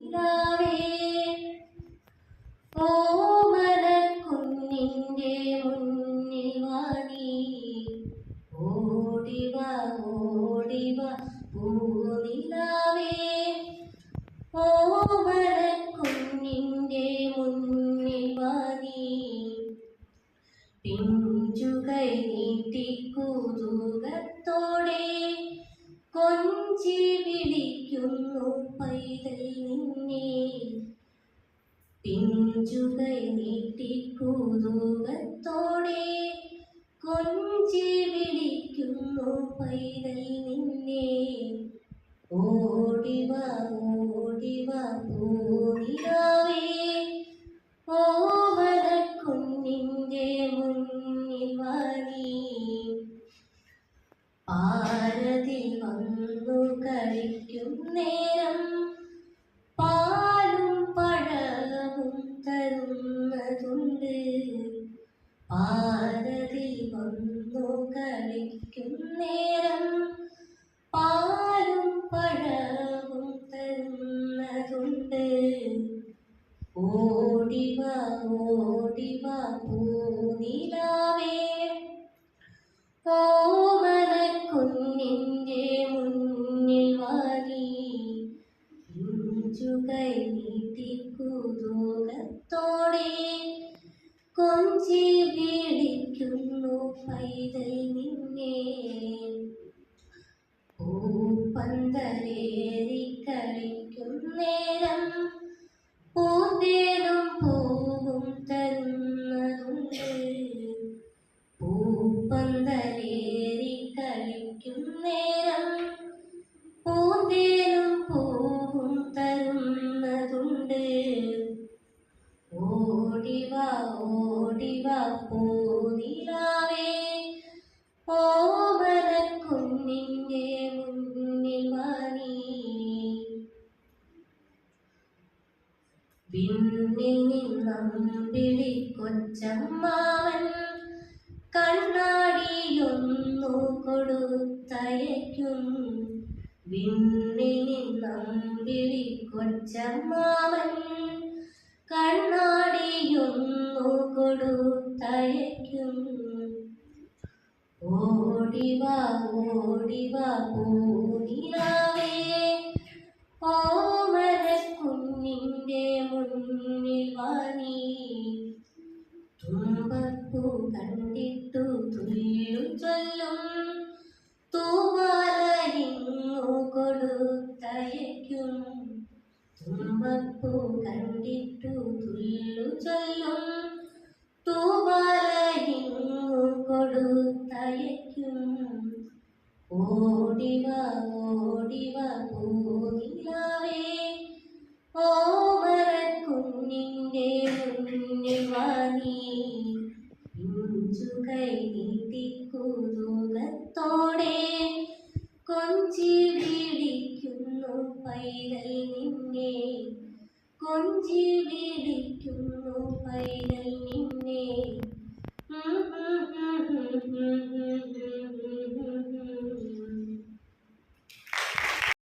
നിലാവേ ഓമനക്കുഞ്ഞിന്റെ മുന്നിൽ വാടി ഓടിവ ഓടിവ പൂനിലാവേ ഓമനക്കുഞ്ഞിന്റെ മുന്നിൽ വാടി പിഞ്ചുകൈ നീട്ടി കുതൂഹലത്തോടെ കൊഞ്ചി വിളിക്കുന്നു പൈതൽ നിന്നെ പിഞ്ചുകൈ നീട്ടി കുതൂഹലത്തോടെ കൊഞ്ചി വിളിക്കുന്നു പൈതൽ നിന്നെ ഓടിവ ഓടിവ പൂനിലാവേ ഓമനക്കുഞ്ഞിന്റെ മുന്നിൽ വാടി പാരതിൽ വന്നു കളിക്കും നേരം പാലും പഴവും തരുന്നതുണ്ട് പാരതിൽ വന്നു കളിക്കും നേരം പാലും പഴവും തരുന്നതുണ്ട് ഓടിവ ഓടിവ പൂനിലാവേ ഓമനക്കുഞ്ഞിന്റെ മുന്നിൽ വാടി പിഞ്ചുകൈ നീട്ടി കുതൂഹലത്തോടെ കൊഞ്ചി വിളിക്കുന്നു പൈതൽ നിന്നെ പൂപ്പന്തലേറി കളിക്കും നേരം പൂന്തേനും പൂവും തരുന്നതുണ്ട് പൂപ്പന്തലേറി കളിക്കും നേരം പൂന്തേനും പൂവും തരുന്നതുണ്ട് ഓടിവ ഓടിവ പൂനിലാവേ ഓമനക്കുഞ്ഞിന്റെ മുന്നിൽ വാടി വിണ്ണിൽ നിന്നമ്പിളി കൊച്ചമ്മാവൻ കണ്ണാടിയൊന്നു കൊടുത്തയക്കും വിണ്ണിൽ നിന്നമ്പിളി കൊച്ചമ്മാവൻ കണ്ണാടിയൊന്നു കൊടുത്തയക്കും ഓടിവ ഓടിവ പൂനിലാവേ ഓമനക്കുഞ്ഞിന്റെ മുന്നിൽ വാടി തുമ്പപ്പൂ കണ്ടിട്ടു തുല്ലു ചൊല്ലും തൂവാലയിങ്ങു കൊടുത്തയക്കും തുമ്പപ്പൂ കണ്ടിട്ടു തുല്ലു ചൊല്ലും തൂവാലയിങ്ങു കൊടുത്തയക്കും ഓടിവ ഓടിവ പൂനിലാവേ ഓമനക്കുഞ്ഞിന്റെ മുന്നിൽ വാടി പിഞ്ചുകൈ നീട്ടി കുതൂഹലത്തോടെ കൊഞ്ചി വിളിക്കുന്നു പൈതൽ നിന്നെ കൊഞ്ചി വിളിക്കുന്നു പൈതൽ നിന്നെ